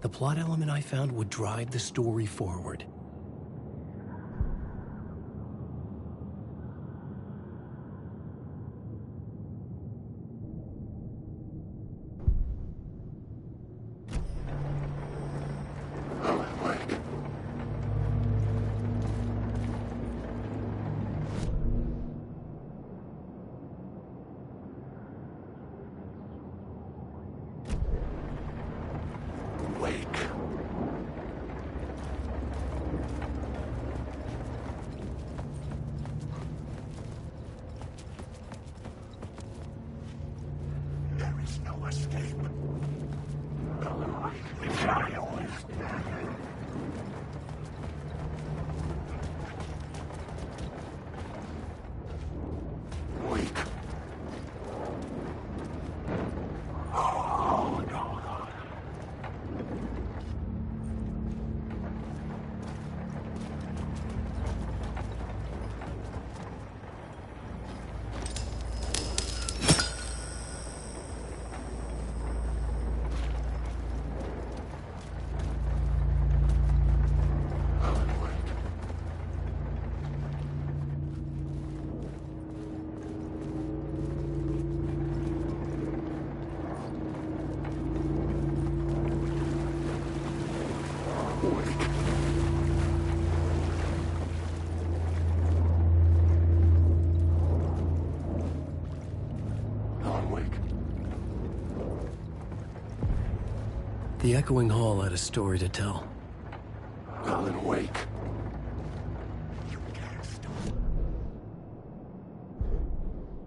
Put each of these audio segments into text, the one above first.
The plot element I found would drive the story forward. The echoing hall had a story to tell. Alana Uweyka.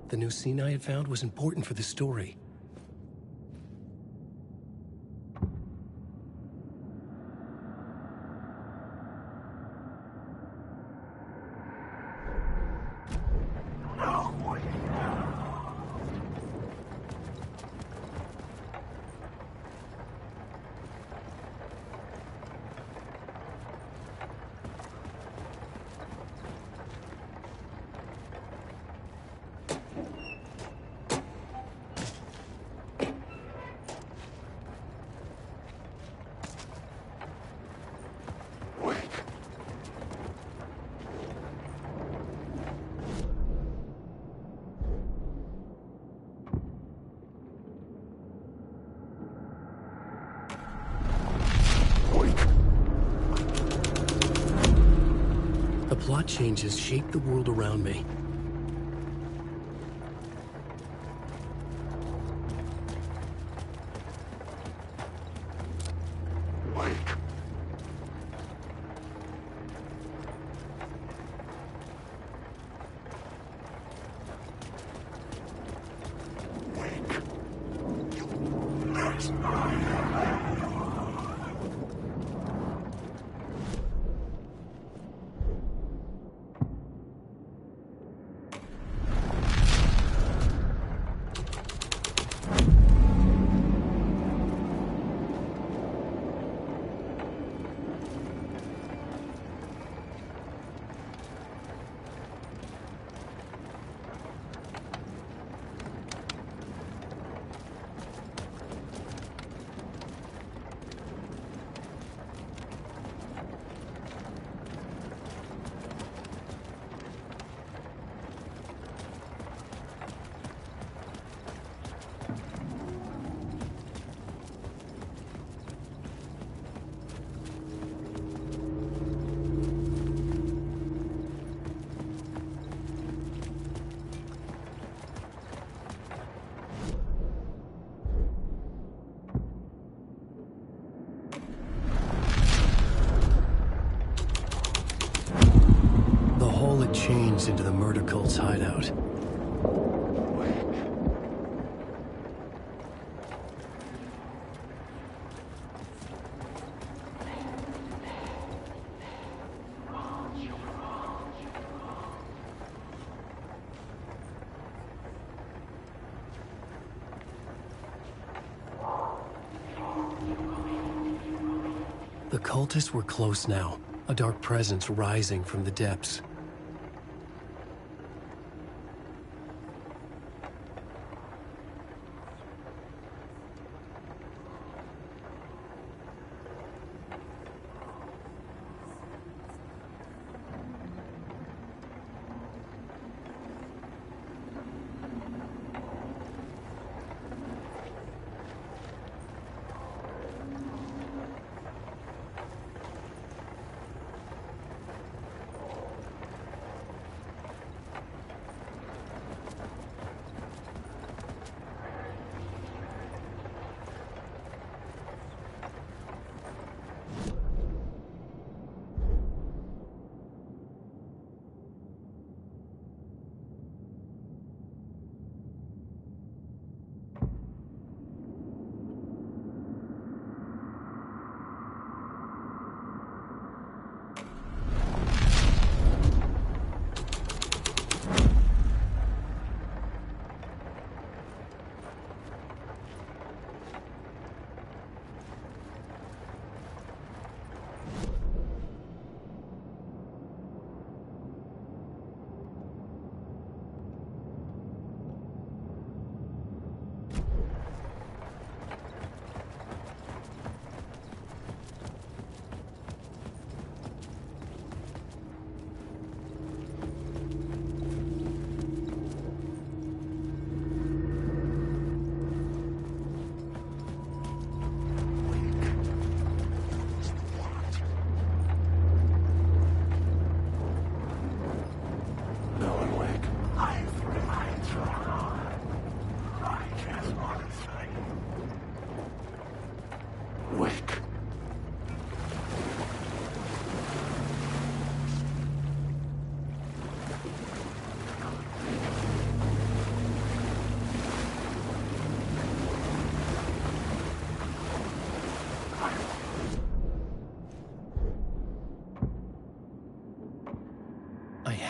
The new scene I had found was important for the story. Plot changes shaped the world around me. Changed into the murder cult's hideout. The cultists were close now, a dark presence rising from the depths.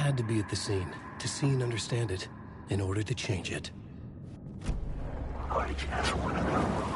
had to be at the scene, to see and understand it, in order to change it. I just want to know.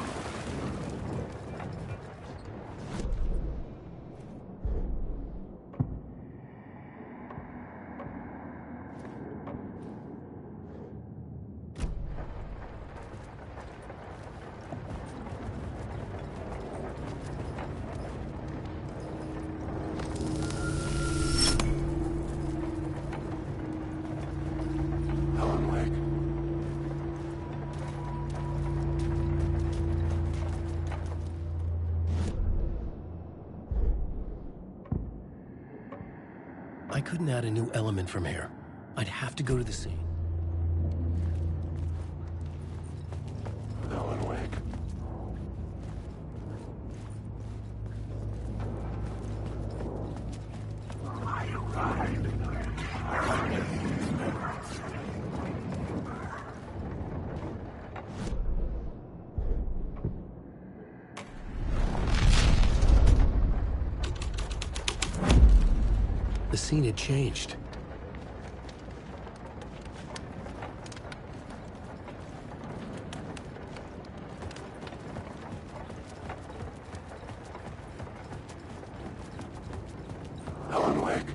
I couldn't add a new element from here. I'd have to go to the scene. Alan Wake. I arrived. The scene had changed. Alan Wake.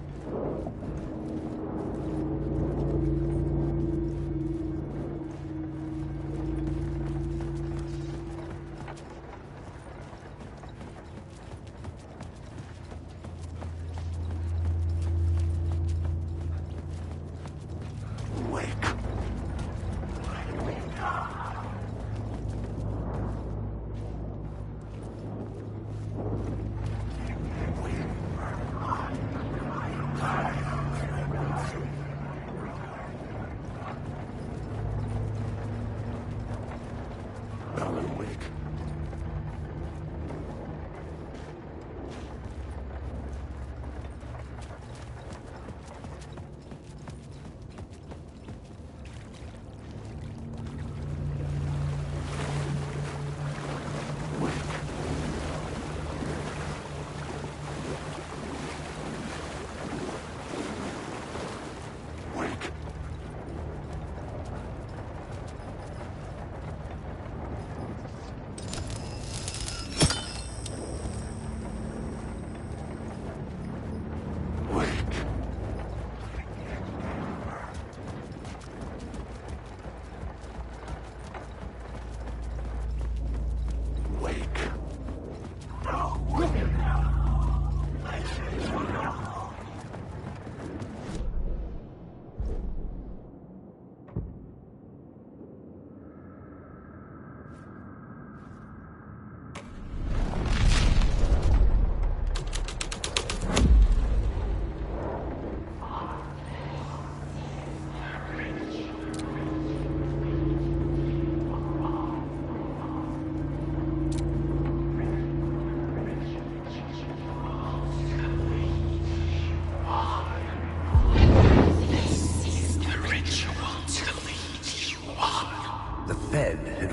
Alan Wake. Wake.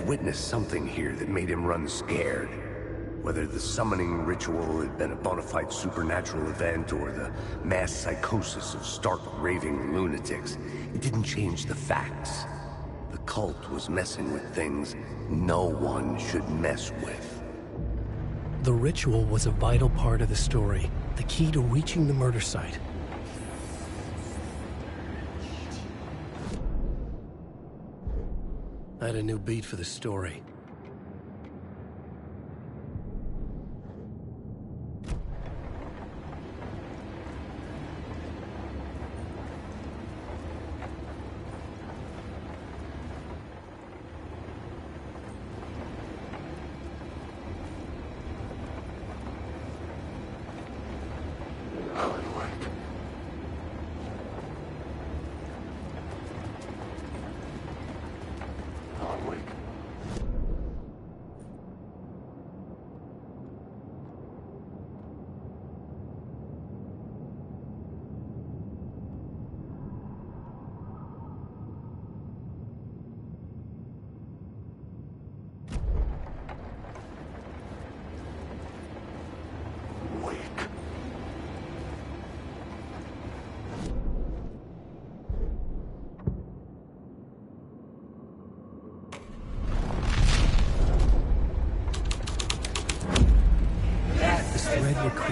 Witnessed something here that made him run scared. Whether the summoning ritual had been a bona fide supernatural event or the mass psychosis of stark raving lunatics, it didn't change the facts. The cult was messing with things no one should mess with. The ritual was a vital part of the story, the key to reaching the murder site. I had a new beat for the story.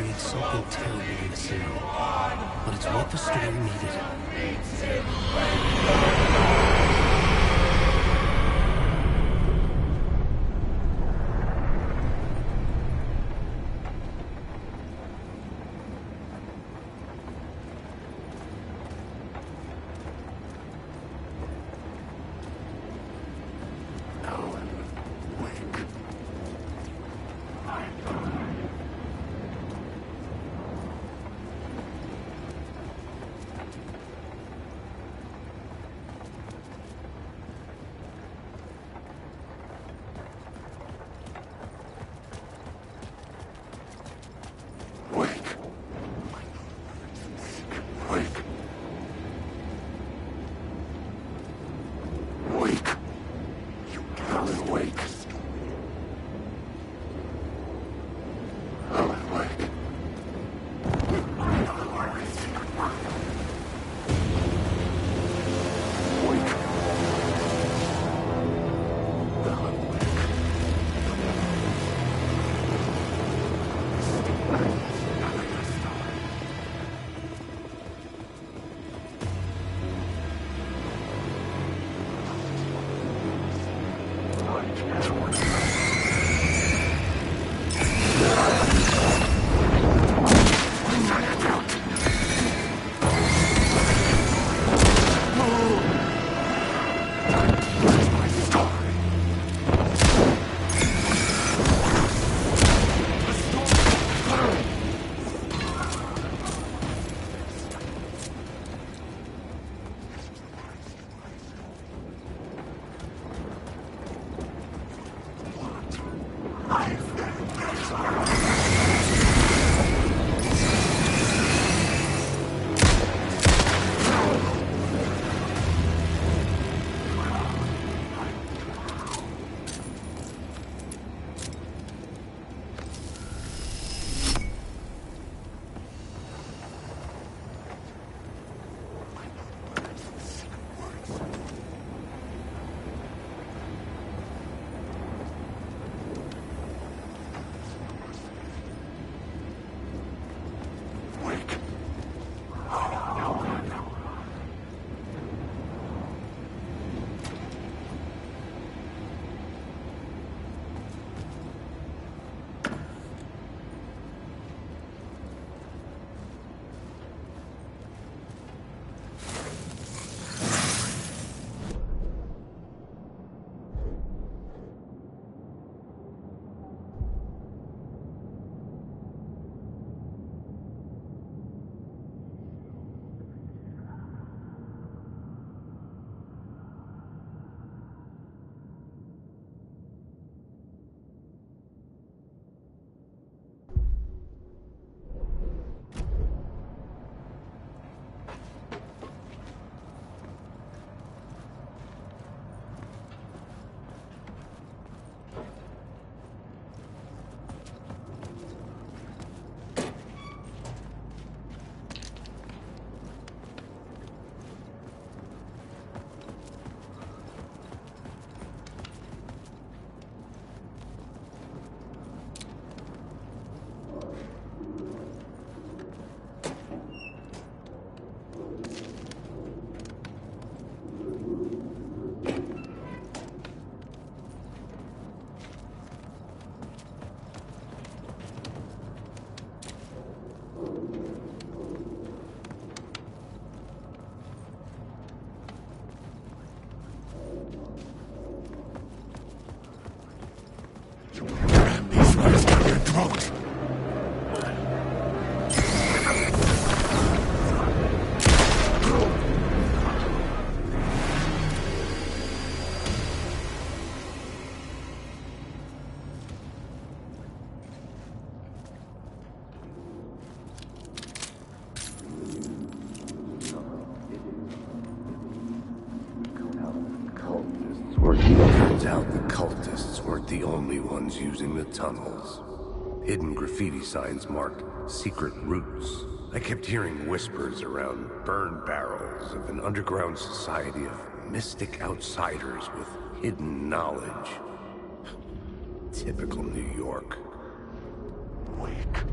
create something terrible in the city. But it's what the story needed. Turns out the cultists weren't the only ones using the tunnels. Hidden graffiti signs marked secret routes. I kept hearing whispers around burn barrels of an underground society of mystic outsiders with hidden knowledge. Typical New York. Wake.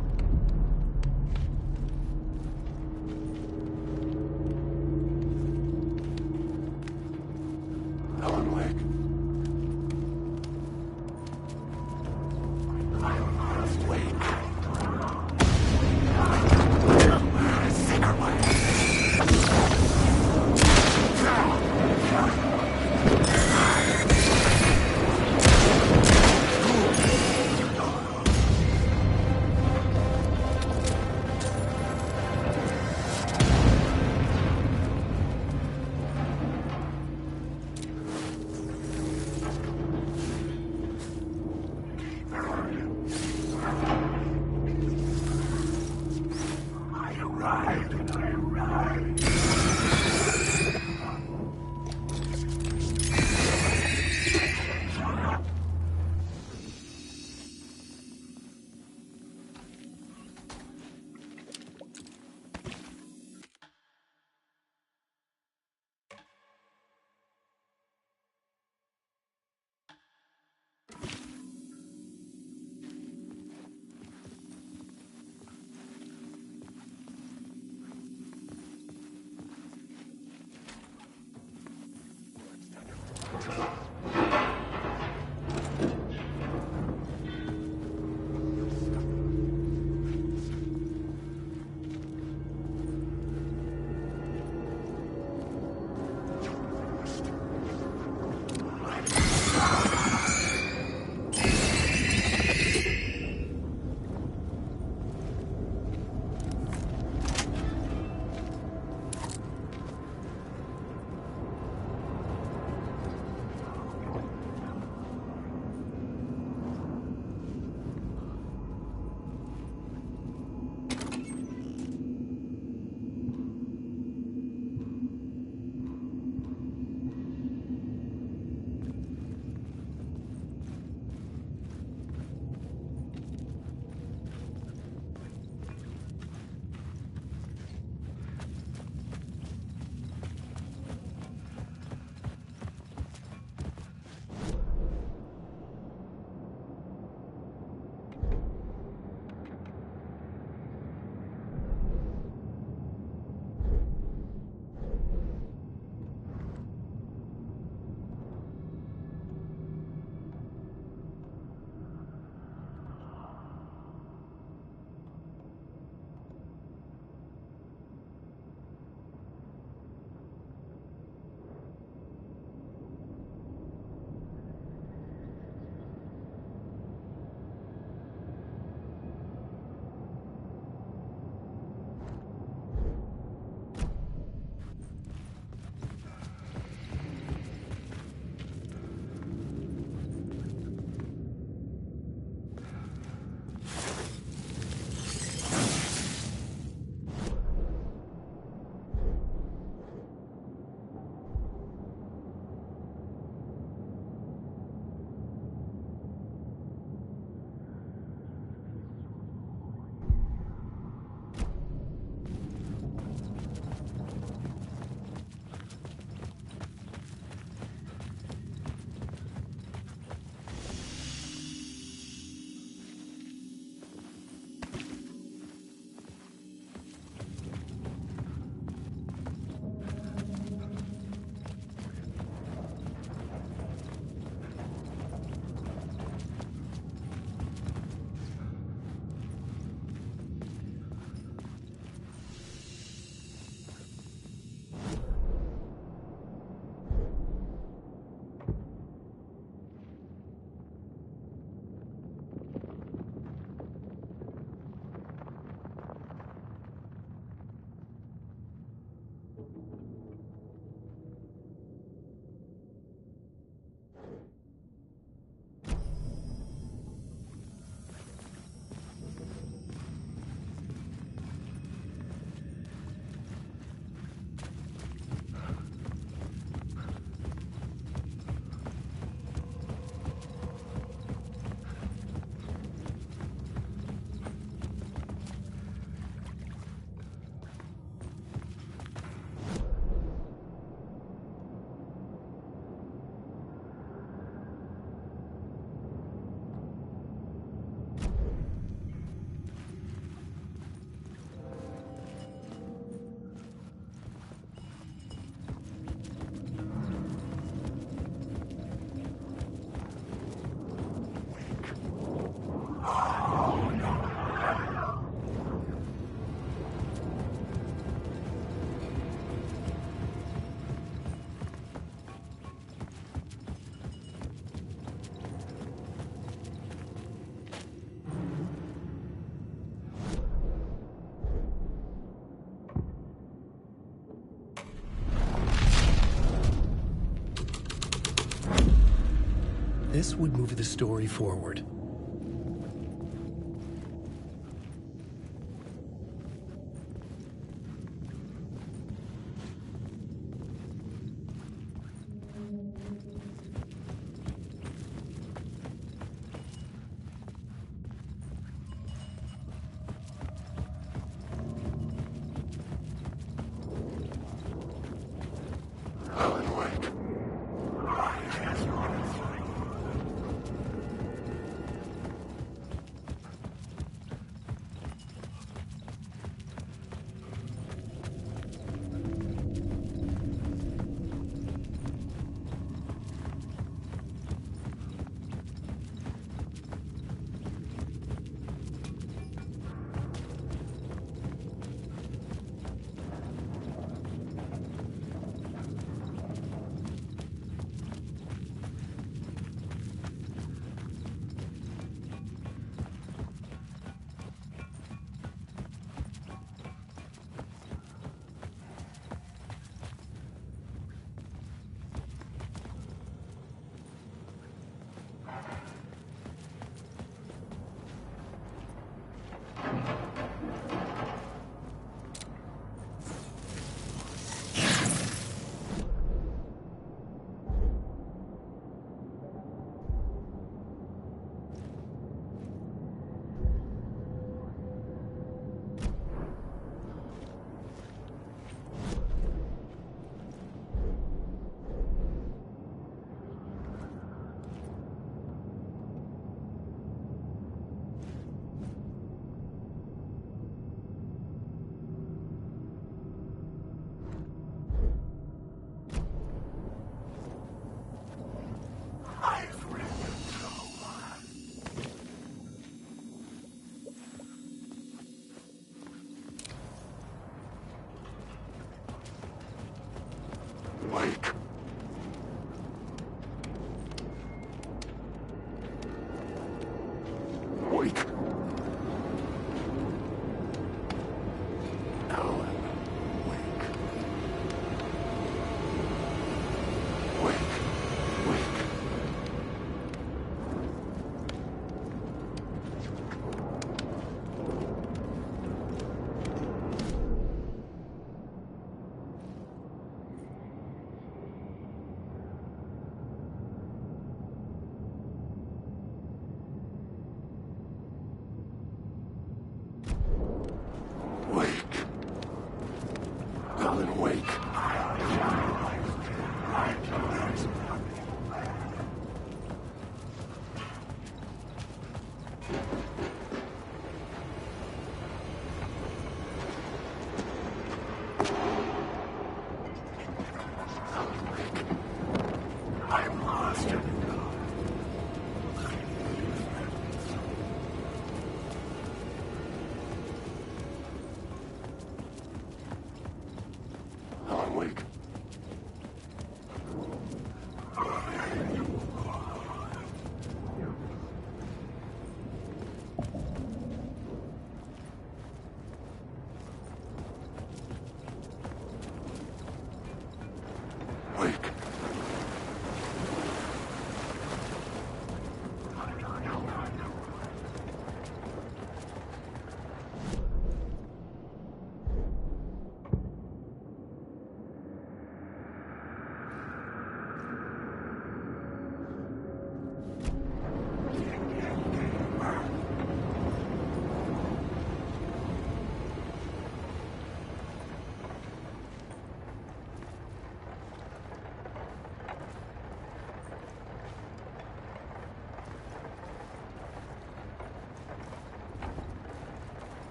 This would move the story forward.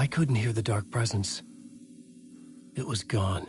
I couldn't hear the dark presence. It was gone.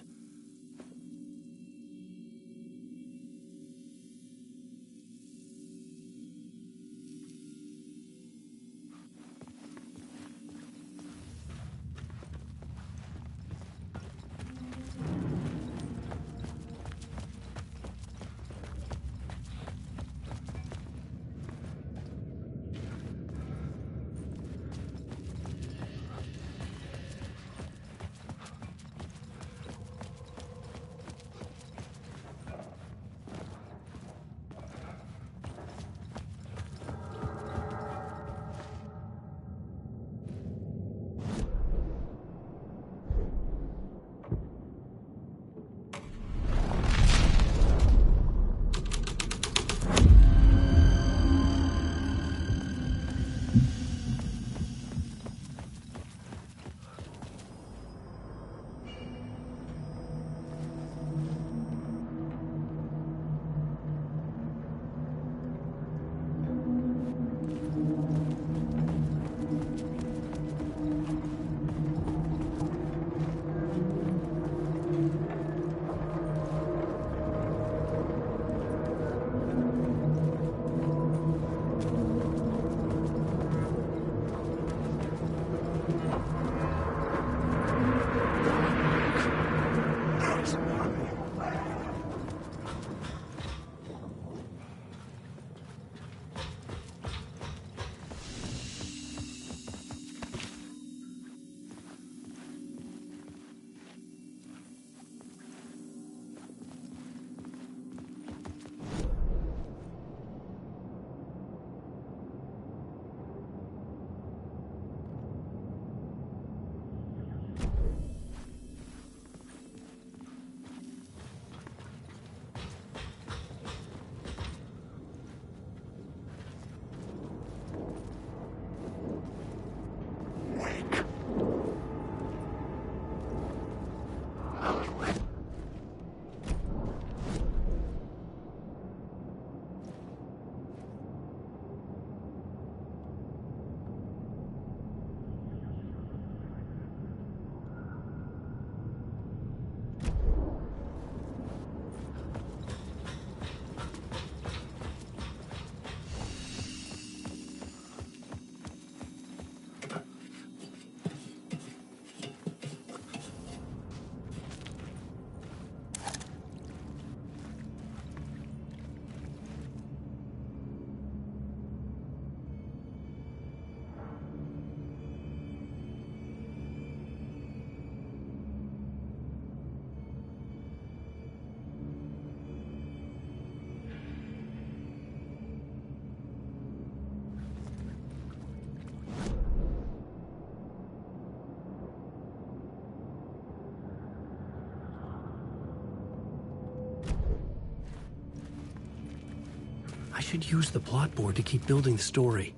I should use the plot board to keep building the story.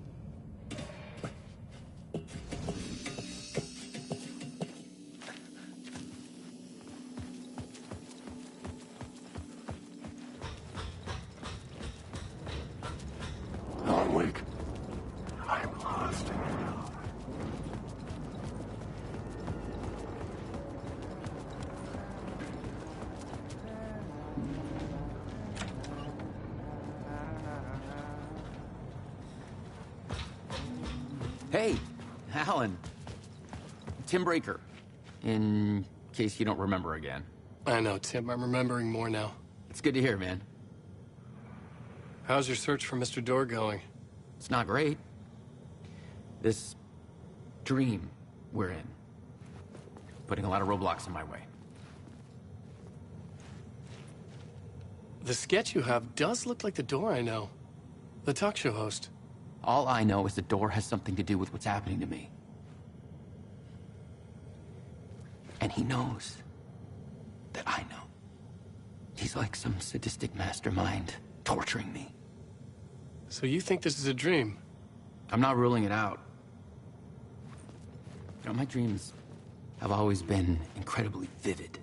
Hey, Alan. Tim Breaker, in case you don't remember again. I know, Tim. I'm remembering more now. It's good to hear, man. How's your search for Mr. Door going? It's not great. This dream we're in, putting a lot of roadblocks in my way. The sketch you have does look like the Door I know. The talk show host. All I know is the Door has something to do with what's happening to me. And he knows that I know. He's like some sadistic mastermind torturing me. So you think this is a dream? I'm not ruling it out. You know, my dreams have always been incredibly vivid.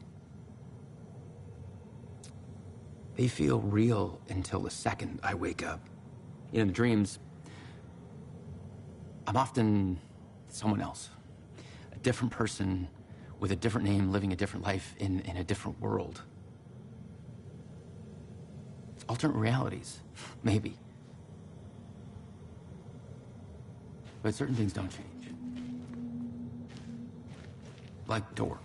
They feel real until the second I wake up. You know, in the dreams, I'm often someone else. A different person with a different name, living a different life in a different world. Alternate realities, maybe. But certain things don't change. Like Door.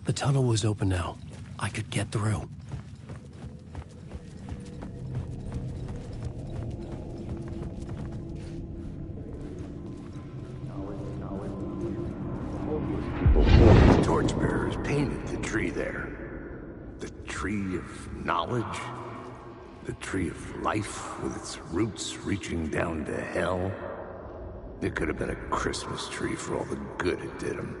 The tunnel was open now. I could get through. The torchbearers painted the tree there. The tree of knowledge. The tree of life with its roots reaching down to hell. It could have been a Christmas tree for all the good it did him.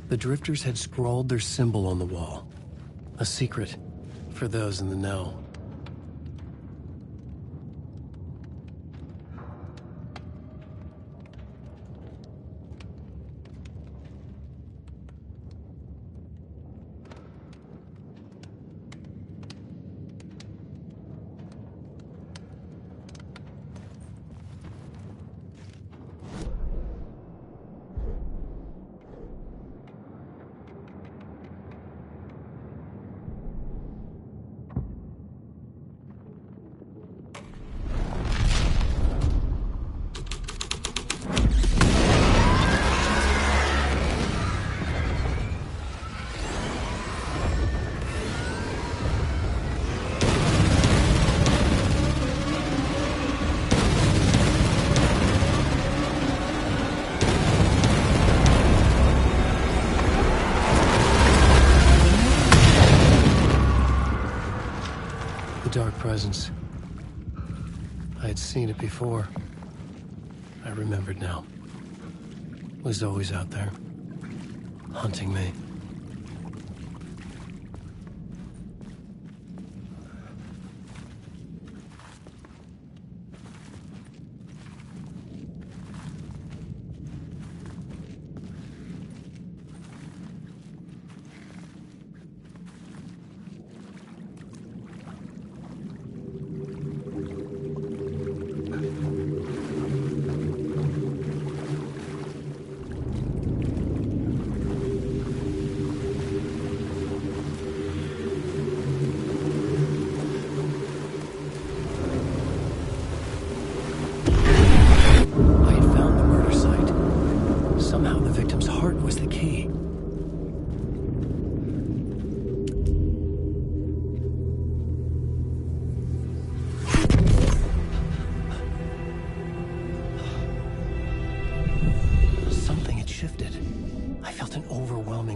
The drifters had scrawled their symbol on the wall. A secret for those in the know. Dark presence. I had seen it before. I remembered now. It was always out there, hunting me.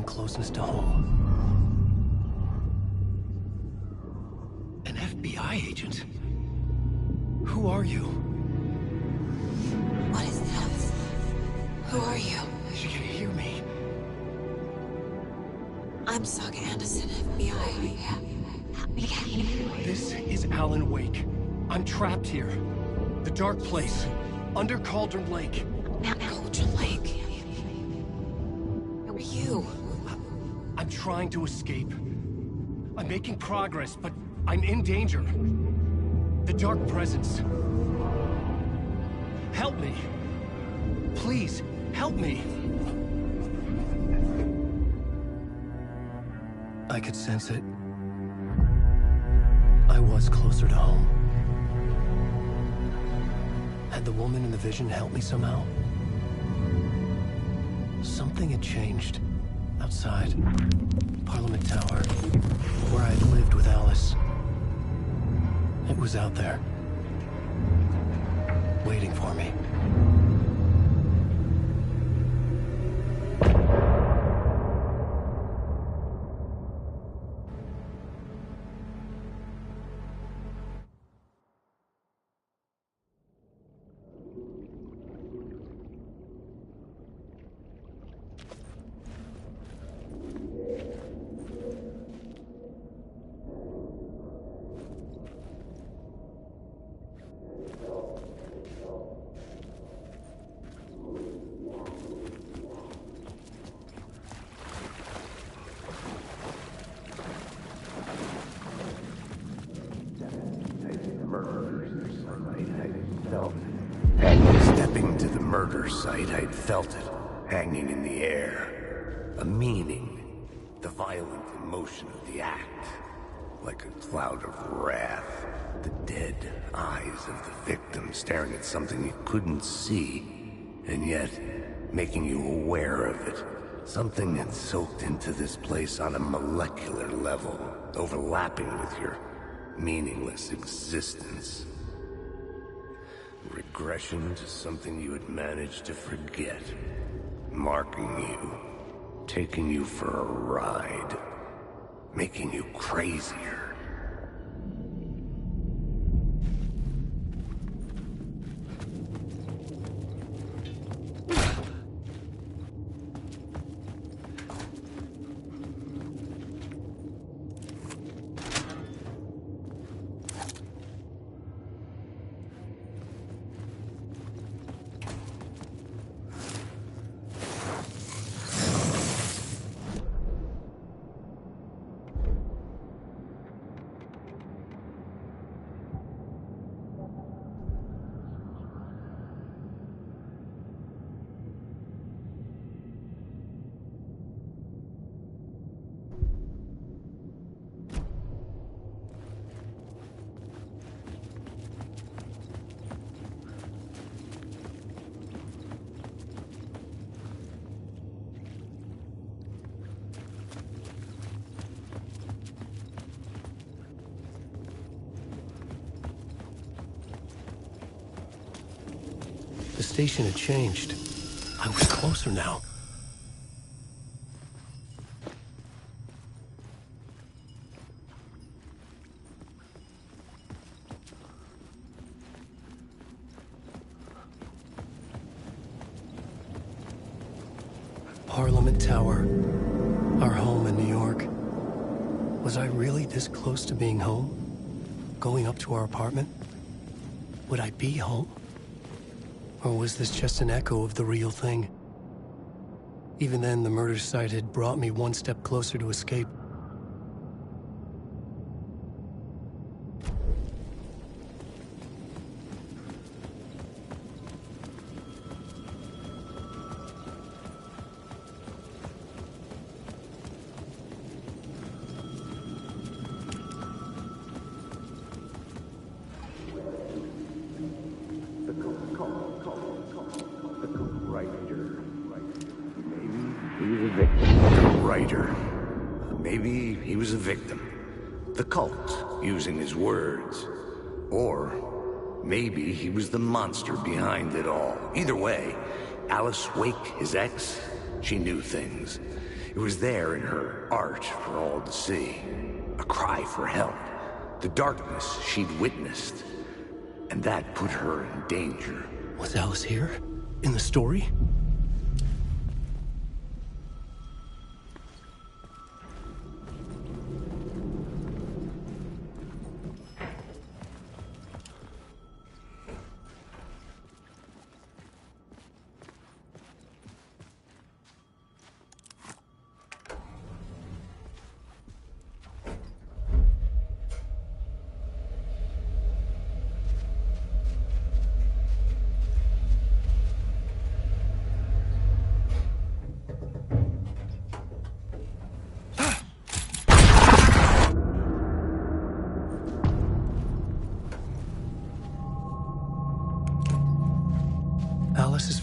Closeness to home. An FBI agent? Who are you? What is this? Who are you? She can hear me. I'm Sagу Андерson, FBI. This is Alana Uэйka. I'm trapped here. The dark place. Under Cauldron Lake. Cauldron Lake. Who are you? I'm trying to escape. I'm making progress, but I'm in danger. The dark presence. Help me. Please, help me. I could sense it. I was closer to home. Had the woman in the vision helped me somehow? Something had changed. Outside. Parliament Tower. Where I had lived with Alice. It was out there. Waiting for me. Stepping to the murder site, I'd felt it, hanging in the air. A meaning, the violent emotion of the act. Like a cloud of wrath, the dead eyes of the victim staring at something you couldn't see, and yet making you aware of it. Something had soaked into this place on a molecular level, overlapping with your meaningless existence. Regression to something you had managed to forget. Marking you. Taking you for a ride. Making you crazier. The station had changed. I was closer now. Parliament Tower. Our home in New York. Was I really this close to being home? Going up to our apartment? Would I be home? Or was this just an echo of the real thing? Even then, the murder site had brought me one step closer to escape. Maybe he was a victim. The cult, using his words. Or maybe he was the monster behind it all. Either way, Alice Wake, his ex, she knew things. It was there in her art for all to see. A cry for help. The darkness she'd witnessed. And that put her in danger. Was Alice here? In the story?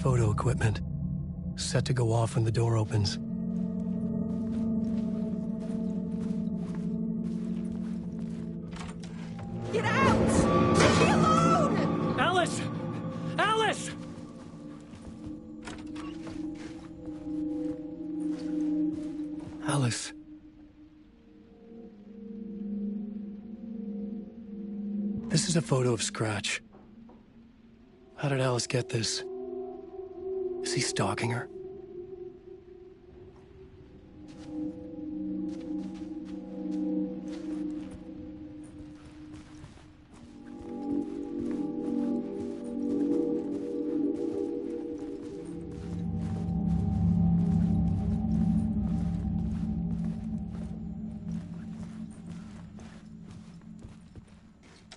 photo equipment, set to go off when the door opens. Get out! Leave me alone! Alice! Alice! Alice. This is a photo of Scratch. How did Alice get this? Is he stalking her?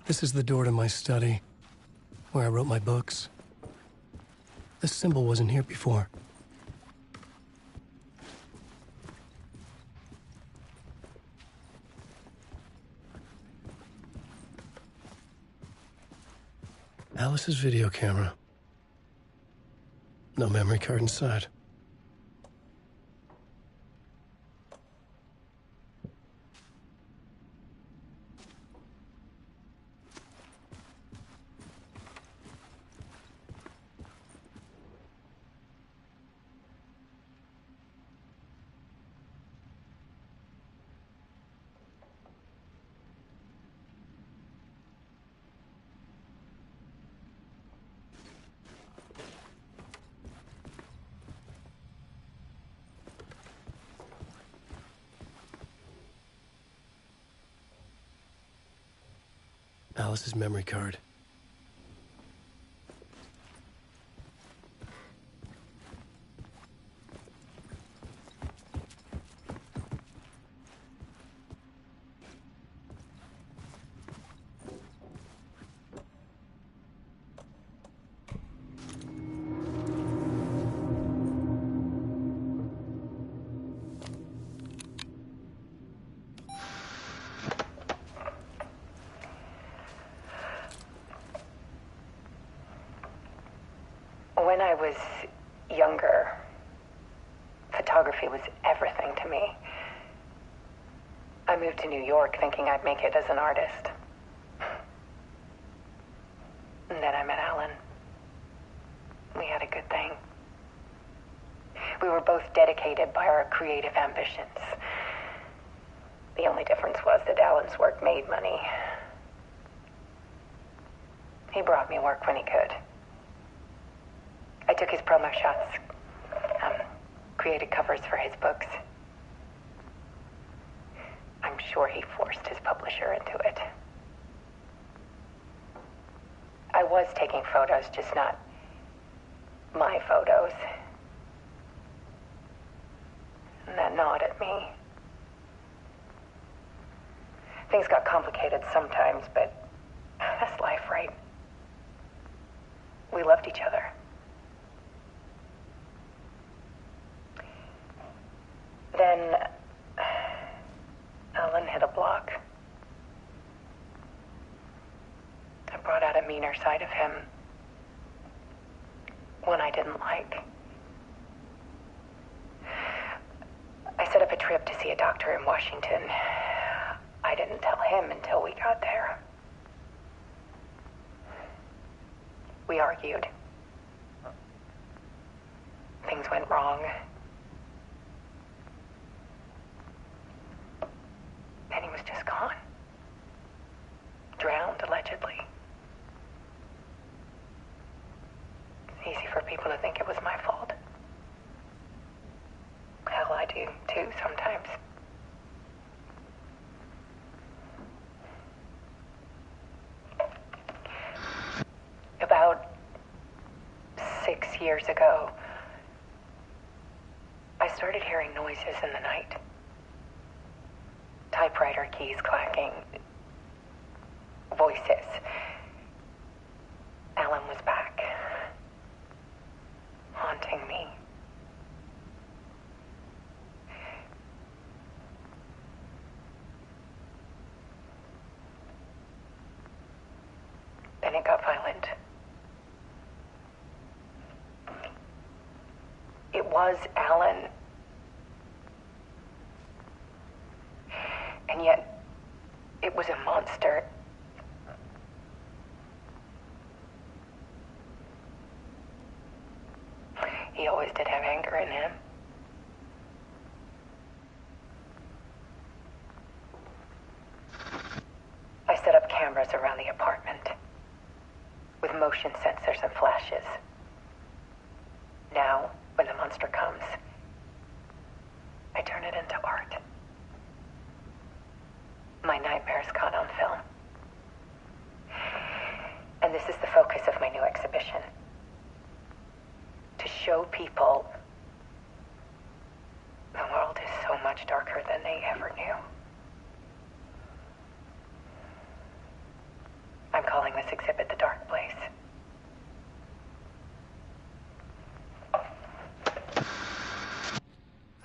This is the door to my study, where I wrote my books. This symbol wasn't here before. Alice's video camera. No memory card inside. Alice's memory card. When I was younger, photography was everything to me. I moved to New York thinking I'd make it as an artist. And then I met Alan. We had a good thing. We were both dedicated by our creative ambitions. The only difference was that Alan's work made money. He brought me work when he could. I took his promo shots, created covers for his books. I'm sure he forced his publisher into it. I was taking photos, just not my photos. And that gnawed at me. Things got complicated sometimes, but that's life, right? We loved each other. Then Alan hit a block. I brought out a meaner side of him, one I didn't like. I set up a trip to see a doctor in Washington. I didn't tell him until we got there. We argued. Things went wrong. And he was just gone. Drowned, allegedly. It's easy for people to think it was my fault. Hell, I do, too, sometimes. About 6 years ago, I started hearing noises in the night. Typewriter keys clacking. Voices. Alan was back. Haunting me. Then it got violent. was Alan. And yet, it was a monster. He always did have anger in him. I set up cameras around the apartment with motion sensors and flashes. Now, when the monster comes, I turn it into art. My nightmares caught on film. And this is the focus of my new exhibition. To show people the world is so much darker than they ever knew. I'm calling this exhibit The Dark Place.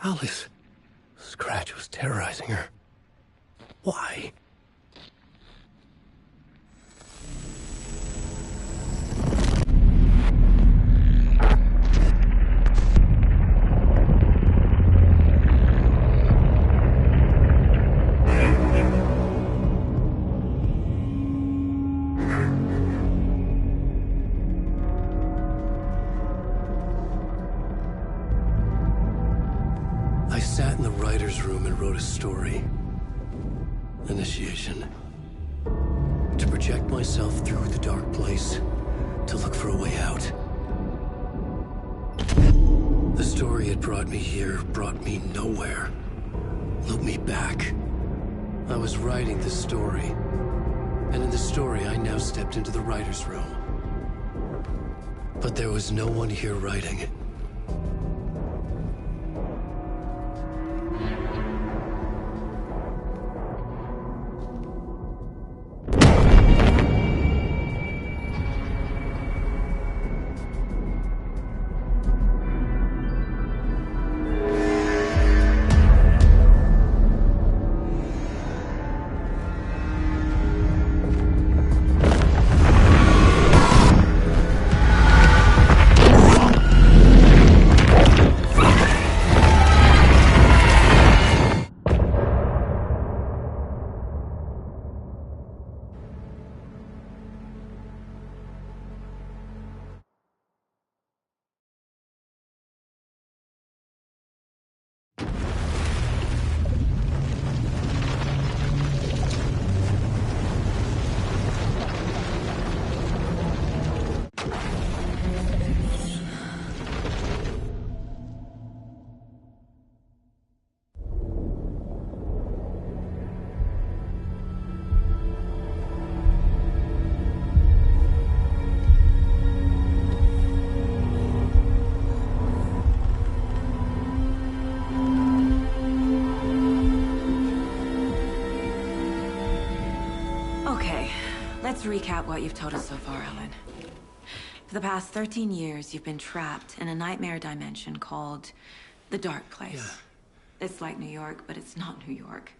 Alice. Scratch was terrorizing her. Why? I sat in the writer's room and wrote a story. Initiation. To project myself through the dark place, to look for a way out. The story had brought me here, brought me nowhere. Looped me back. I was writing the story. And in the story, I now stepped into the writer's room. But there was no one here writing. Let's recap what you've told us so far, Alan. For the past 13 years, you've been trapped in a nightmare dimension called the Dark Place. Yeah. It's like New York, but it's not New York.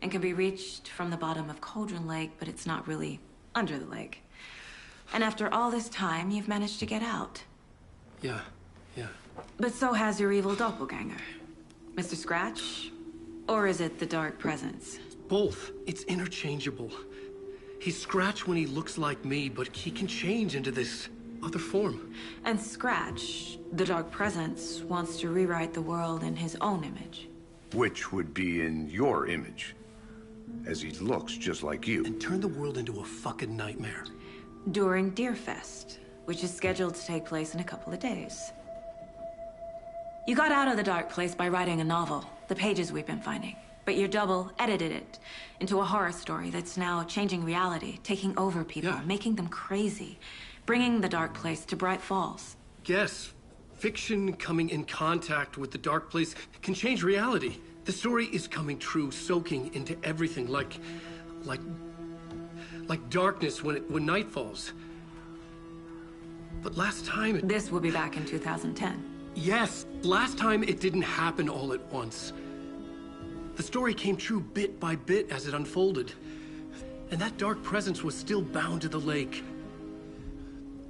And can be reached from the bottom of Cauldron Lake, but it's not really under the lake. And after all this time, you've managed to get out. Yeah. But so has your evil doppelganger. Mr. Scratch? Or is it the Dark Presence? Both. It's interchangeable. He's Scratch when he looks like me, but he can change into this other form. And Scratch, the Dark Presence, wants to rewrite the world in his own image. Which would be in your image, as he looks just like you. And turn the world into a fucking nightmare. During Deerfest, which is scheduled to take place in a couple of days. You got out of the Dark Place by writing a novel, the pages we've been finding. But your double edited it into a horror story that's now changing reality, taking over people, making them crazy, bringing the Dark Place to Braight-Fallz. Yes, fiction coming in contact with the Dark Place can change reality. The story is coming true, soaking into everything, like darkness when night falls. But last time This will be back in 2010. Yes, last time it didn't happen all at once. The story came true bit by bit as it unfolded. And that dark presence was still bound to the lake.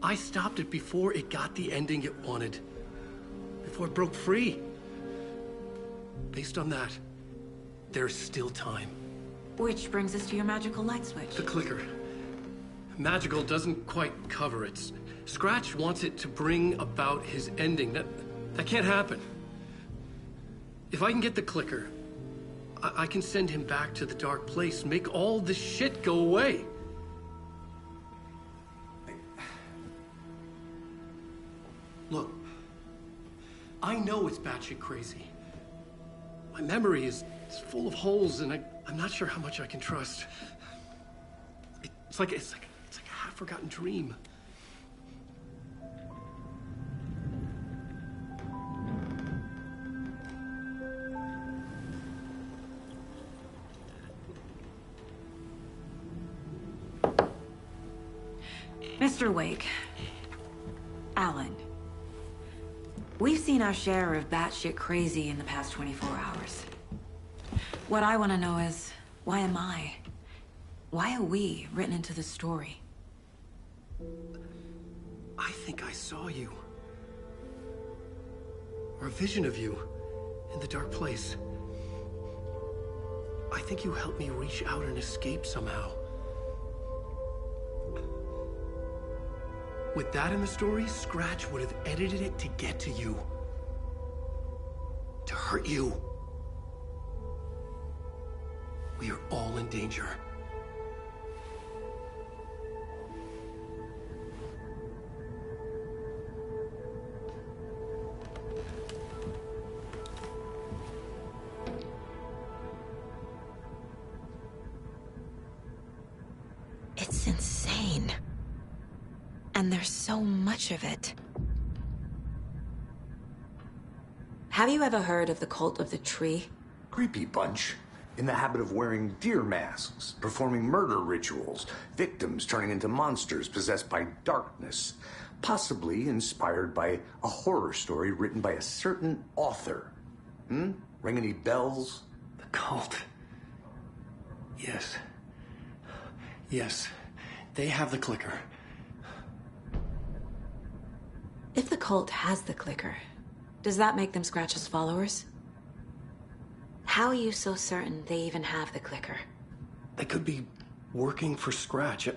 I stopped it before it got the ending it wanted. before I broke free. Based on that, there's still time. Which brings us to your magical light switch. The clicker. Magical doesn't quite cover it. Scratch wants it to bring about his ending. That can't happen. If I can get the clicker, I can send him back to the dark place, make all this shit go away. Look, I know it's batshit crazy. My memory is full of holes, and I'm not sure how much I can trust. It's like a half-forgotten dream. Mr. Wake, Alan, we've seen our share of batshit crazy in the past 24 hours. What I want to know is, why am I? Why are we written into the story? I think I saw you. Or a vision of you in the dark place. I think you helped me reach out and escape somehow. With that in the story, Scratch would have edited it to get to you. To hurt you. We are all in danger. It's insane. And there's so much of it. Have you ever heard of the cult of the tree? Creepy bunch. In the habit of wearing deer masks, performing murder rituals, victims turning into monsters possessed by darkness, possibly inspired by a horror story written by a certain author. Ring any bells? The cult. Yes. Yes. They have the clicker. If the cult has the clicker, does that make them Scratch's followers? How are you so certain they even have the clicker? They could be working for Scratch.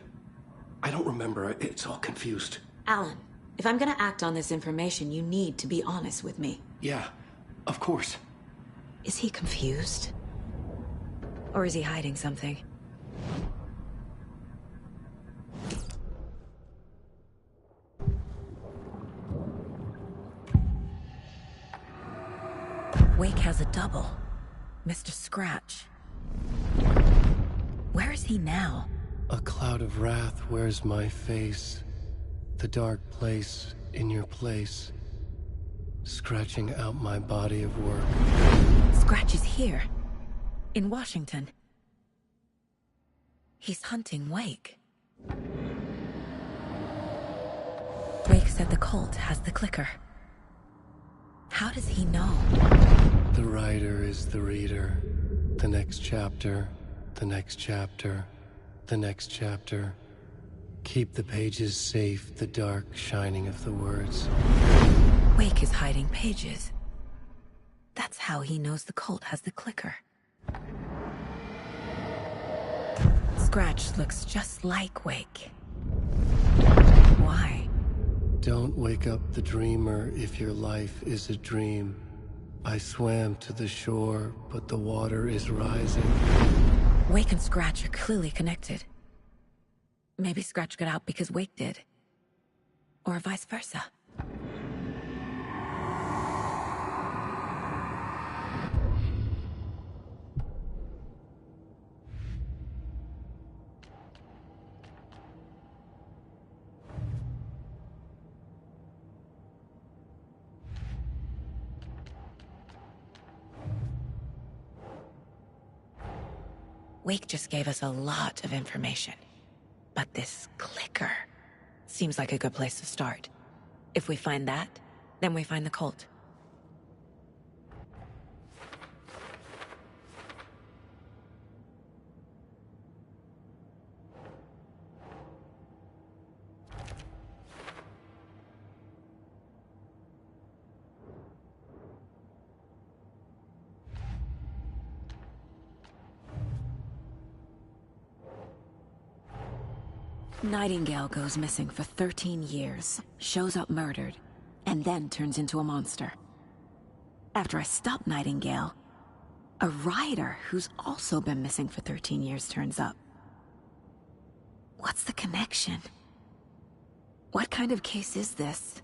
I don't remember. It's all confused. Alan, if I'm gonna act on this information, you need to be honest with me. Yeah, of course. Is he confused? Or is he hiding something? Wake has a double. Mr. Scratch. Where is he now? A cloud of wrath wears my face. The dark place in your place. Scratching out my body of work. Scratch is here. In Washington. He's hunting Wake. Wake said the cult has the clicker. How does he know? The writer is the reader. The next chapter, the next chapter, the next chapter. Keep the pages safe, the dark shining of the words. Wake is hiding pages. That's how he knows the cult has the clicker. Scratch looks just like Wake. Why? Don't wake up the dreamer if your life is a dream. I swam to the shore, but the water is rising. Wake and Scratch are clearly connected. Maybe Scratch got out because Wake did. Or vice versa. Wake just gave us a lot of information. But this clicker seems like a good place to start. If we find that, then we find the cult. Nightingale goes missing for 13 years, shows up murdered, and then turns into a monster. After I stop Nightingale, a writer who's also been missing for 13 years turns up. What's the connection? What kind of case is this?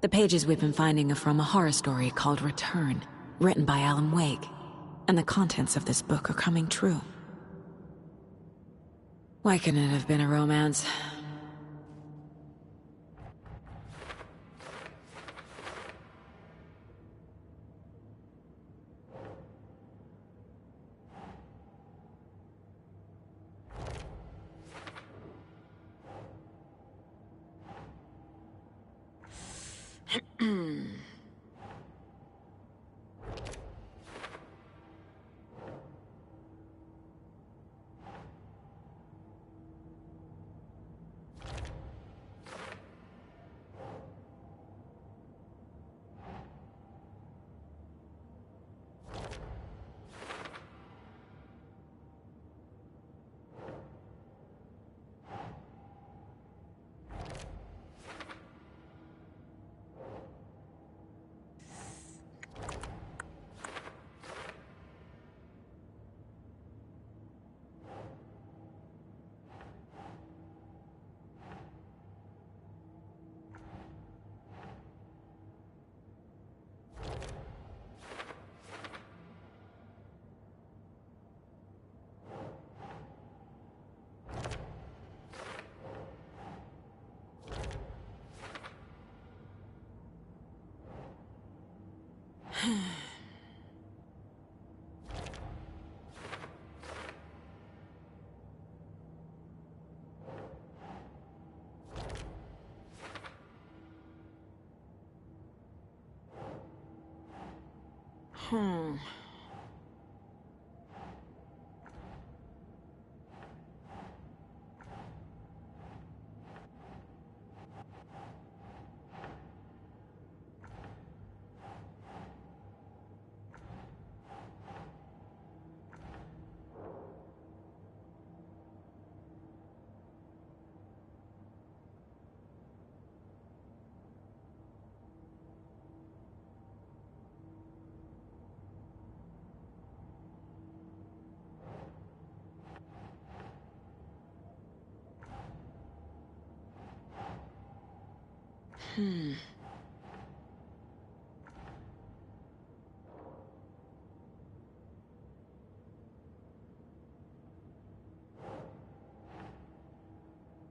The pages we've been finding are from a horror story called Return, written by Alana Uwaiga, and the contents of this book are coming true. Why couldn't it have been a romance?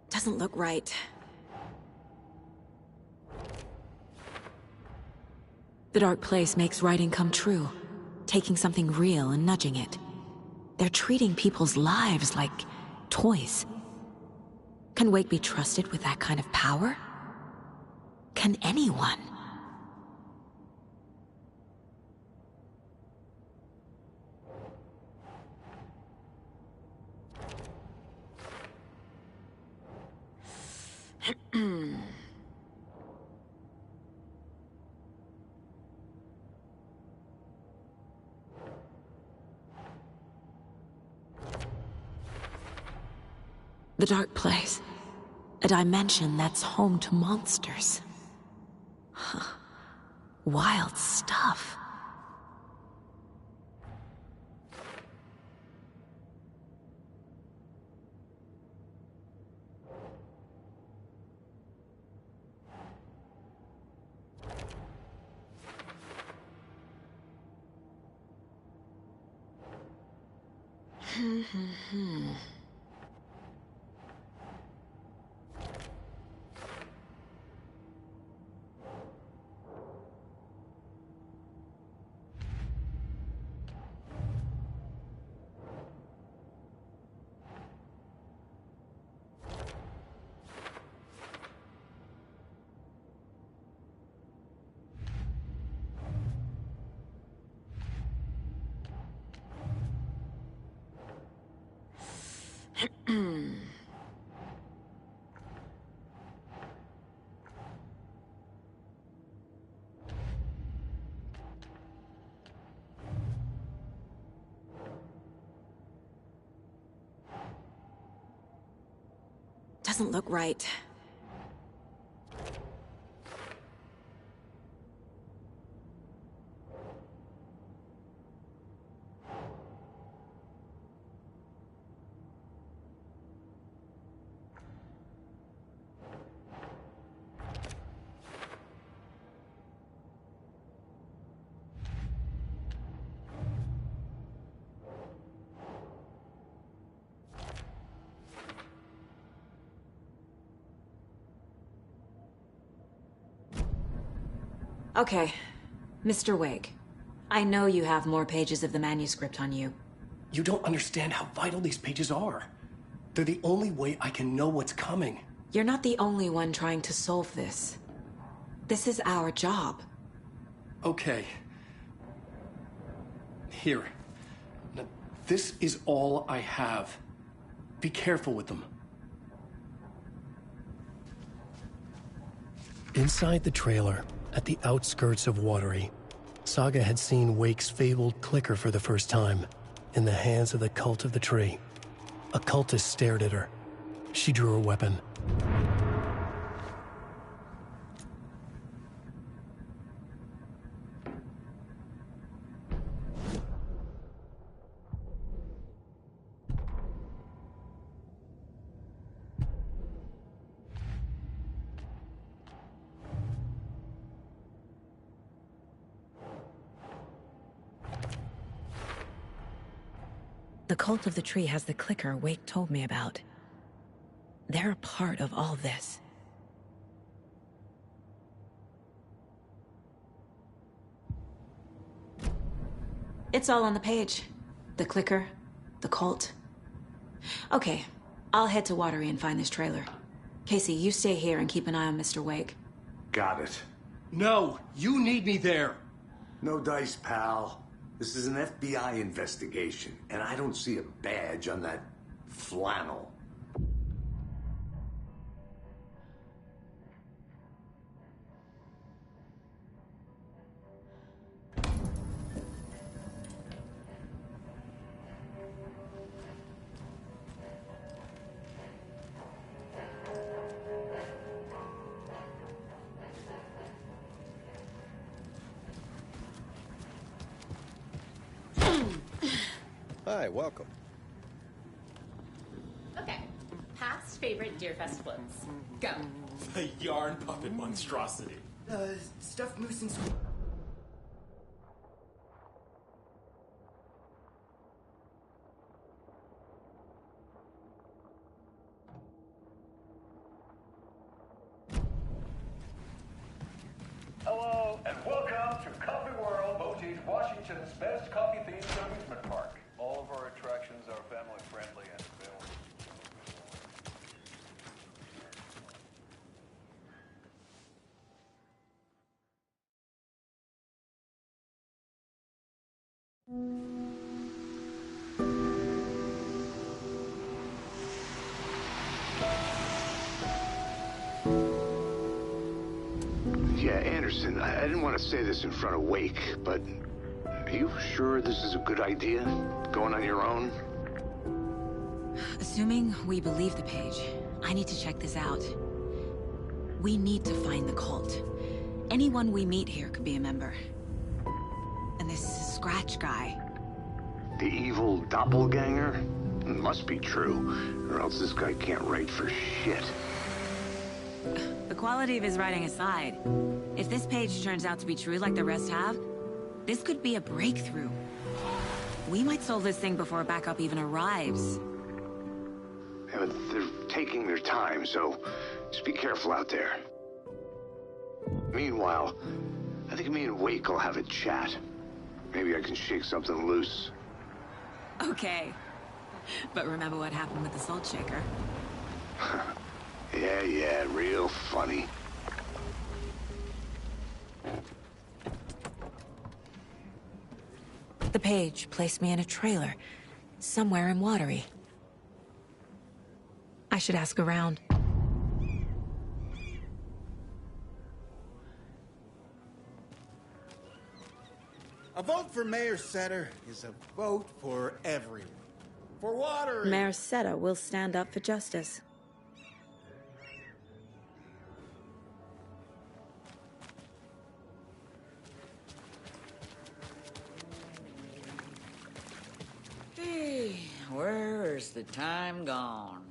Doesn't look right. The dark place makes writing come true, taking something real and nudging it. They're treating people's lives like toys. Can Wake be trusted with that kind of power? Can anyone? The dark place. A dimension that's home to monsters. Huh. Wild stuff. Doesn't look right. Okay, Mr. Wake. I know you have more pages of the manuscript on you. You don't understand how vital these pages are. They're the only way I can know what's coming. You're not the only one trying to solve this. This is our job. Okay. Here. Now, this is all I have. Be careful with them. Inside the trailer, at the outskirts of Watery, Saga had seen Wake's fabled clicker for the first time, in the hands of the Cult of the Tree. A cultist stared at her. She drew her weapon. The Cult of the Tree has the clicker Wake told me about. They're a part of all this. It's all on the page. The clicker, the cult. Okay, I'll head to Watery and find this trailer. Casey, you stay here and keep an eye on Mr. Wake. Got it. No, you need me there. No dice, pal. This is an FBI investigation, and I don't see a badge on that flannel. Hi, welcome. Okay. Past favorite Deerfest floats. Go. The yarn puppet monstrosity. Stuffed moose and... Hello, and welcome to Coffee World, voted Washington's best coffee-themed amusement park. All of our attractions are family-friendly and available. Yeah, Anderson, I didn't want to say this in front of Wake, but are you sure this is a good idea? Going on your own? Assuming we believe the page, I need to check this out. We need to find the cult. Anyone we meet here could be a member. And this Scratch guy. The evil doppelganger? It must be true, or else this guy can't write for shit. The quality of his writing aside, if this page turns out to be true like the rest have, this could be a breakthrough. We might solve this thing before backup even arrives. Yeah, but they're taking their time, so just be careful out there. Meanwhile, I think me and Wake will have a chat. Maybe I can shake something loose. Okay. But remember what happened with the salt shaker? Yeah, real funny. The page placed me in a trailer, somewhere in Watery. I should ask around. A vote for Mayor Setter is a vote for everyone. For water. Mayor Setter will stand up for justice. Hey, where's the time gone?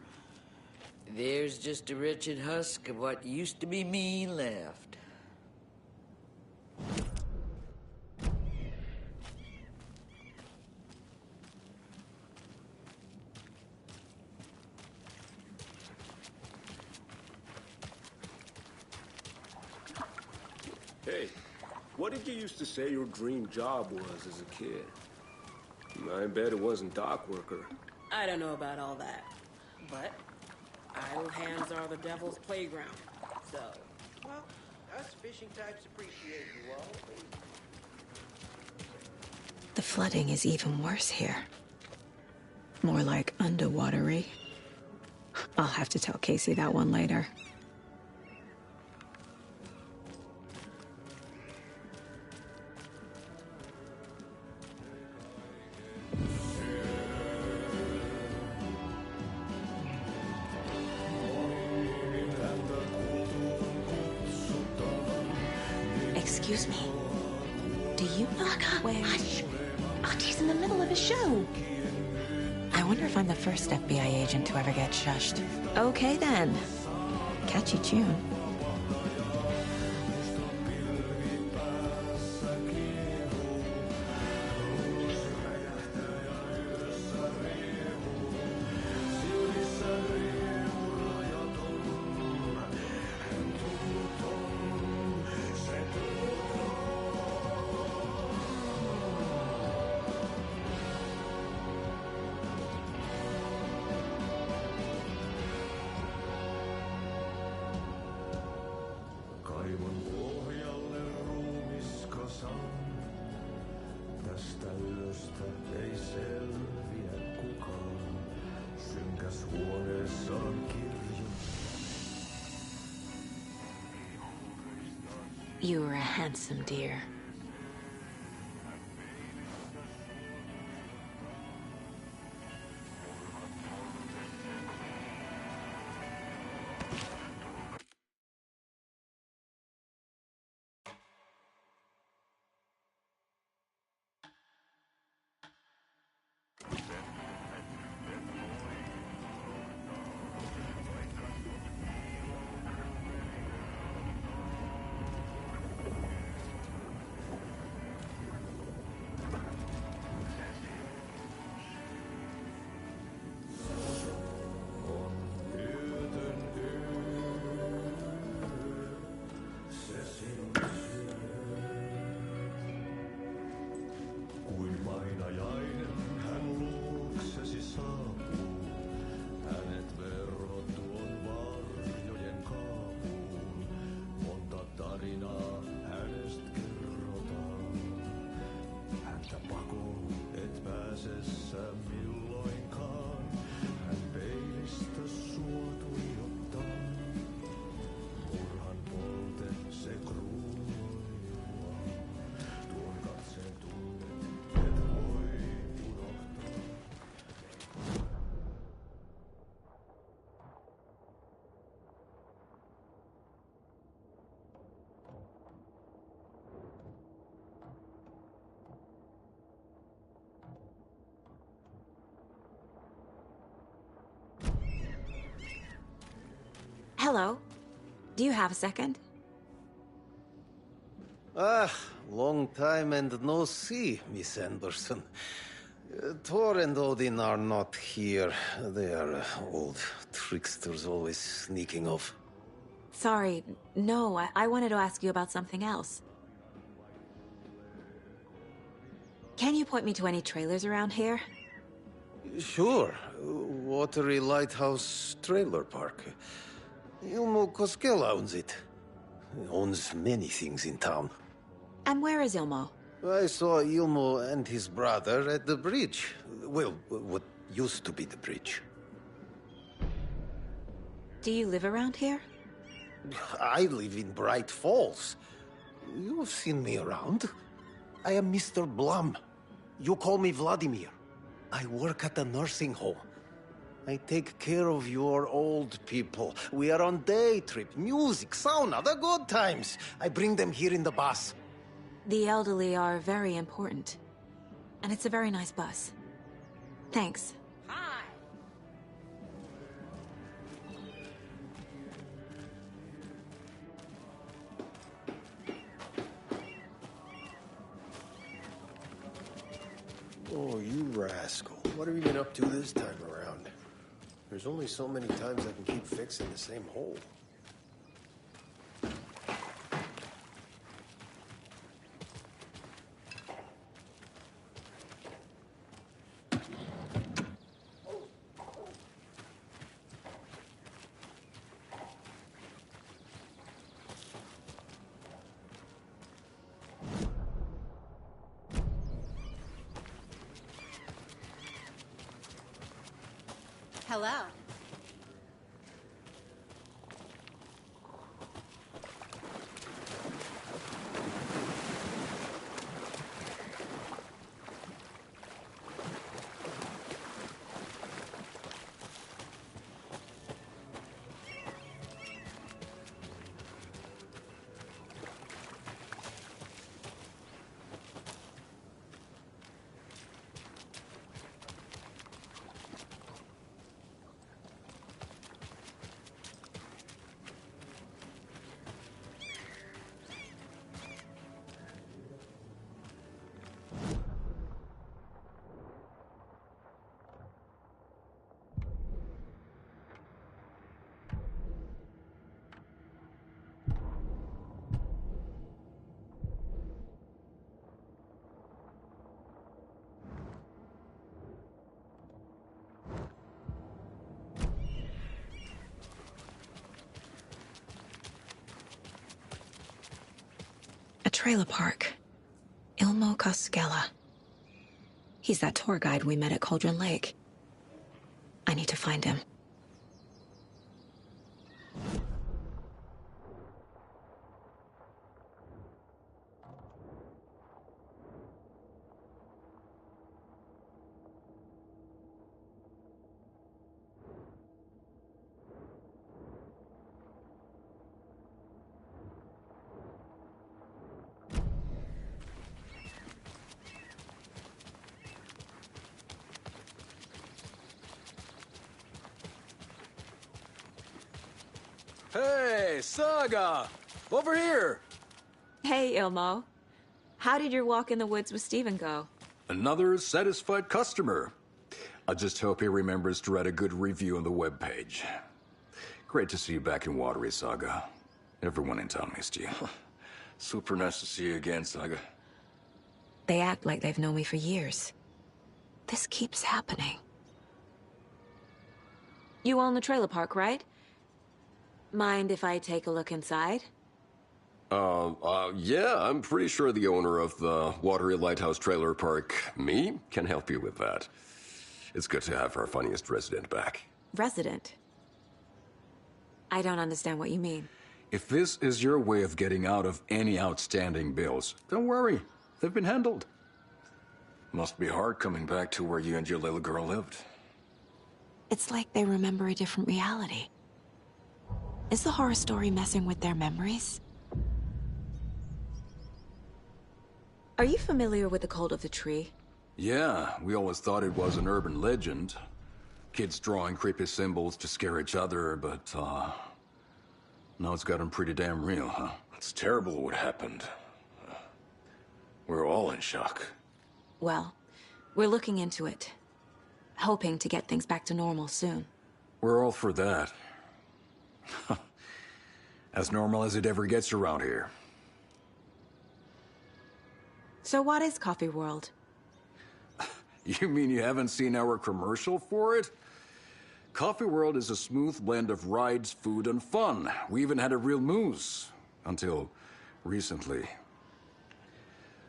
There's just a wretched husk of what used to be me left. Hey, what did you used to say your dream job was as a kid? I bet it wasn't dock worker. I don't know about all that, but idle hands are the devil's playground. So, well, us fishing types appreciate you all. The flooding is even worse here. More like underwatery. I'll have to tell Casey that one later. Excuse me. Do you know where... Hush! Artie's in the middle of a show. I wonder if I'm the first FBI agent to ever get shushed. Okay, then. Catchy tune. You were a handsome dear. Hello. Do you have a second? Ah, long time and no see, Miss Anderson. Thor and Odin are not here. They are old tricksters always sneaking off. Sorry. No, I wanted to ask you about something else. Can you point me to any trailers around here? Sure. Watery Lighthouse Trailer Park. Ilmo Koskela owns it. He owns many things in town. And where is Ilmo? I saw Ilmo and his brother at the bridge. Well, what used to be the bridge. Do you live around here? I live in Braight-Fålls. You've seen me around. I am Mr. Blum. You call me Vladimir. I work at a nursing home. I take care of your old people. We are on day trip, music, sauna, the good times. I bring them here in the bus. The elderly are very important. And it's a very nice bus. Thanks. Hi. Oh, you rascal. What have you been up to this time around? There's only so many times I can keep fixing the same hole. Hello. Trailer park. Ilmo Koskela. He's that tour guide we met at Cauldron Lake. I need to find him. Hey, Saga! Over here! Hey, Ilmo. How did your walk in the woods with Steven go? Another satisfied customer. I just hope he remembers to write a good review on the webpage. Great to see you back in Watery, Saga. Everyone in town missed you. Super nice to see you again, Saga. They act like they've known me for years. This keeps happening. You own the trailer park, right? Mind if I take a look inside? Yeah, I'm pretty sure the owner of the Watery Lighthouse Trailer Park, me, can help you with that. It's good to have our funniest resident back. Resident? I don't understand what you mean. If this is your way of getting out of any outstanding bills, don't worry. They've been handled. Must be hard coming back to where you and your little girl lived. It's like they remember a different reality. Is the horror story messing with their memories? Are you familiar with the Cult of the Tree? Yeah, we always thought it was an urban legend. Kids drawing creepy symbols to scare each other, but, now it's gotten pretty damn real, huh? It's terrible what happened. We're all in shock. Well, we're looking into it. Hoping to get things back to normal soon. We're all for that. As normal as it ever gets around here. So what is Coffee World? You mean you haven't seen our commercial for it? Coffee World is a smooth blend of rides, food, and fun. We even had a real moose. Until recently.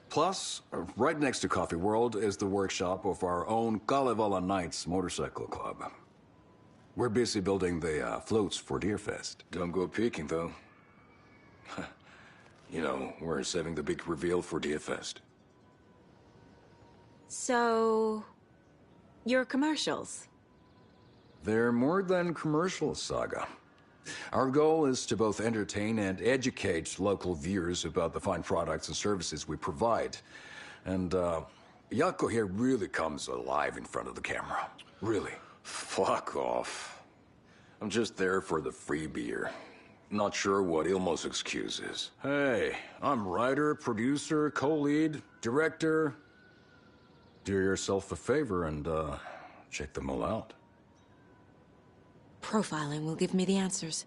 Plus, right next to Coffee World is the workshop of our own Kalevala Knights Motorcycle Club. We're busy building the floats for Deerfest. Don't go peeking, though. You know, we're saving the big reveal for Deerfest. So... your commercials? They're more than commercials, Saga. Our goal is to both entertain and educate local viewers about the fine products and services we provide. And, Yako here really comes alive in front of the camera. Really. Fuck off. I'm just there for the free beer. Not sure what Ilmo's excuse is. Hey, I'm writer, producer, co-lead, director. Do yourself a favor and, check them all out. Profiling will give me the answers.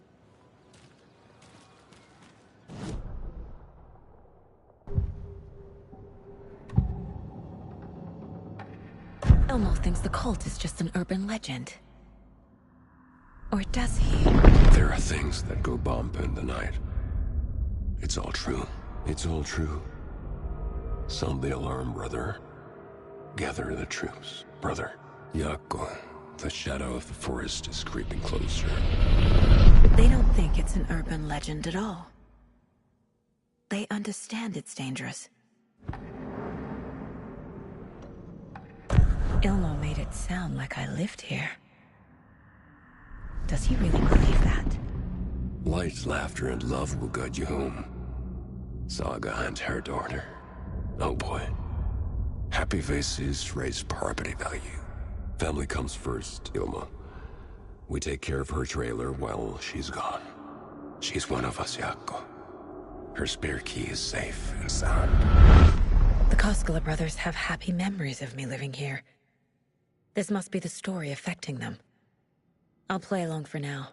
Ilmo thinks the cult is just an urban legend. Or does he? There are things that go bump in the night. It's all true. It's all true. Sound the alarm, brother. Gather the troops, brother. Yako, the shadow of the forest is creeping closer. They don't think it's an urban legend at all. They understand it's dangerous. Ilmo made it sound like I lived here. Does he really believe that? Light, laughter, and love will guide you home. Saga and her daughter. Oh boy. Happy faces raise property value. Family comes first, Ilma. We take care of her trailer while she's gone. She's one of us, Yako. Her spare key is safe and sound. The Koskela brothers have happy memories of me living here. This must be the story affecting them. I'll play along for now.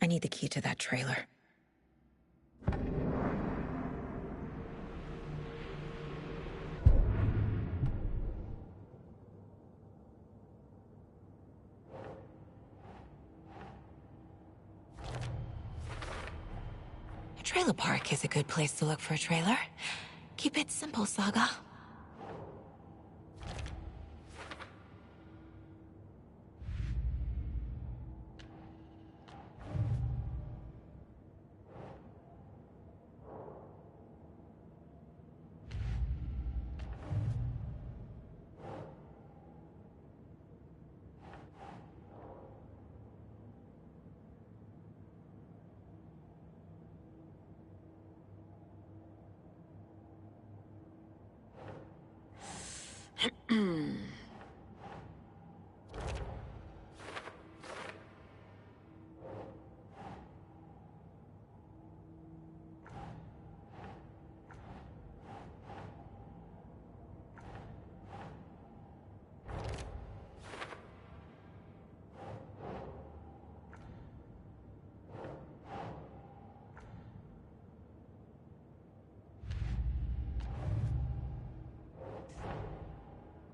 I need the key to that trailer. A trailer park is a good place to look for a trailer. Keep it simple, Saga.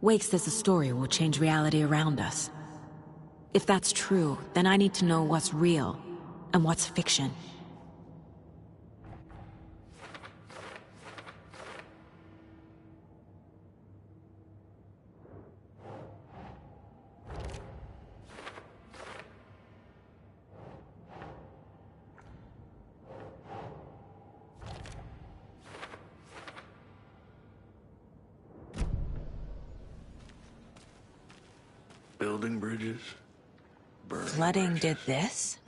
Wake says the story will change reality around us. If that's true, then I need to know what's real and what's fiction. Building bridges. Flooding did this?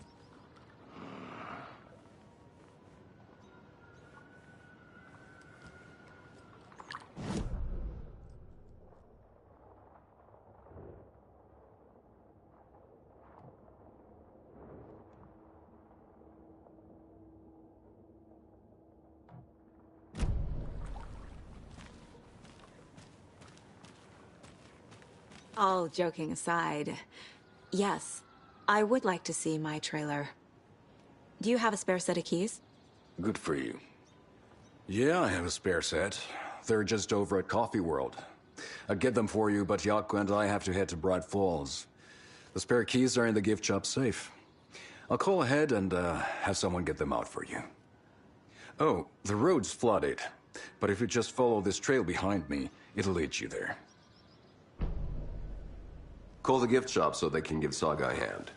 All joking aside, yes, I would like to see my trailer. Do you have a spare set of keys? Good for you. Yeah, I have a spare set. They're just over at Coffee World. I'd get them for you, but Yako and I have to head to Braight-Fålls. The spare keys are in the gift shop safe. I'll call ahead and have someone get them out for you. Oh, the road's flooded, but if you just follow this trail behind me, it'll lead you there. Call the gift shop so they can give Saga a hand.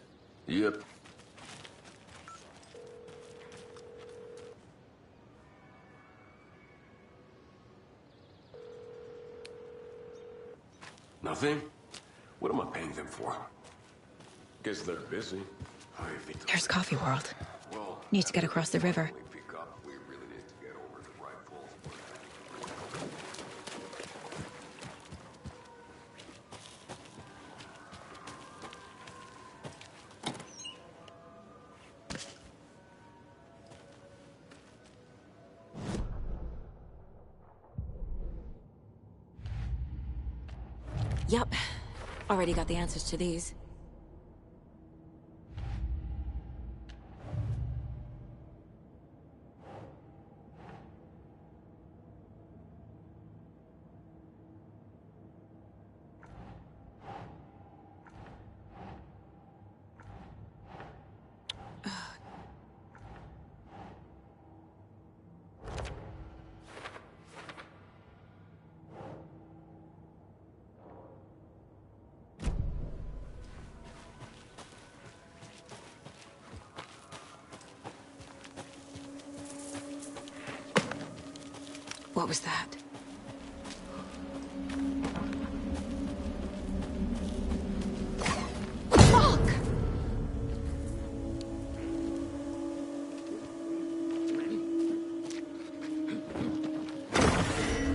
Yep. Nothing? What am I paying them for? Guess they're busy. There's Coffee World. Need to get across the river. We really need to get over to Braight-Fall's. Yup. Already got the answers to these. What was that? Fuck!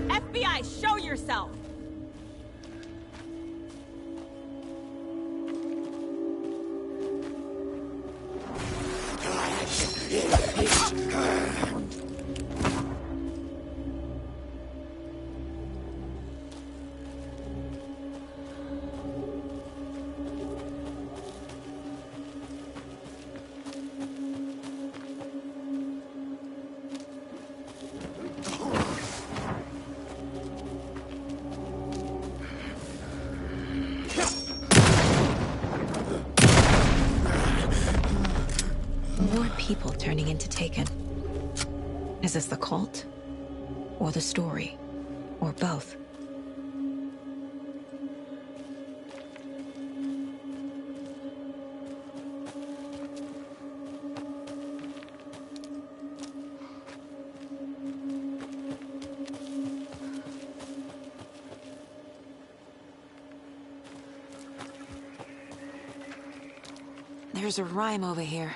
FBI, show yourself! More people turning into Taken. Is this the cult? Or the story? Or both? There's a rhyme over here.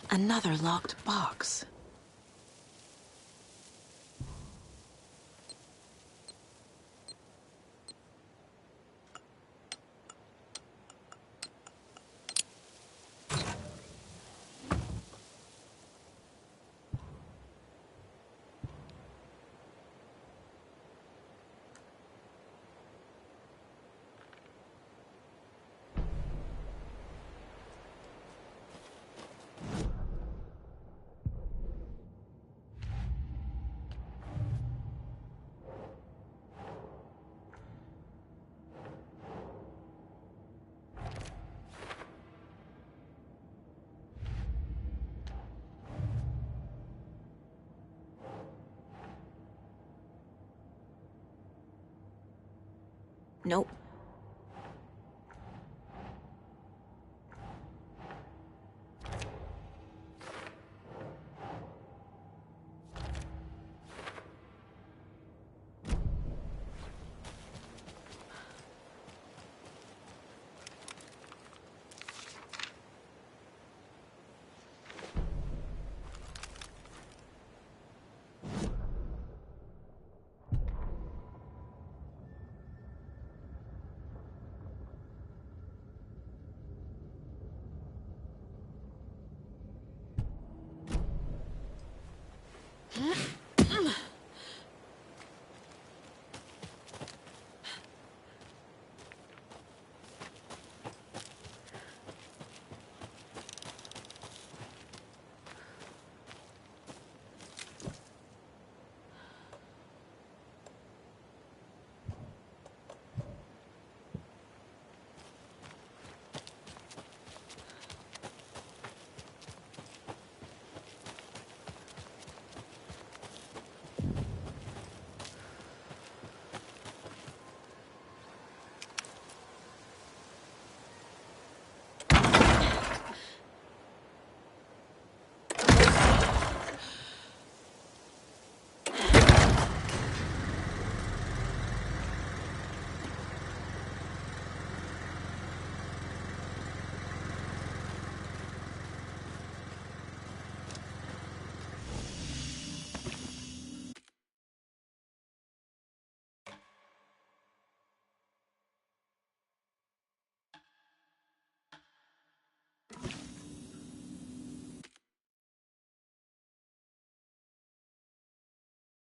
Another locked box. Nope. Huh?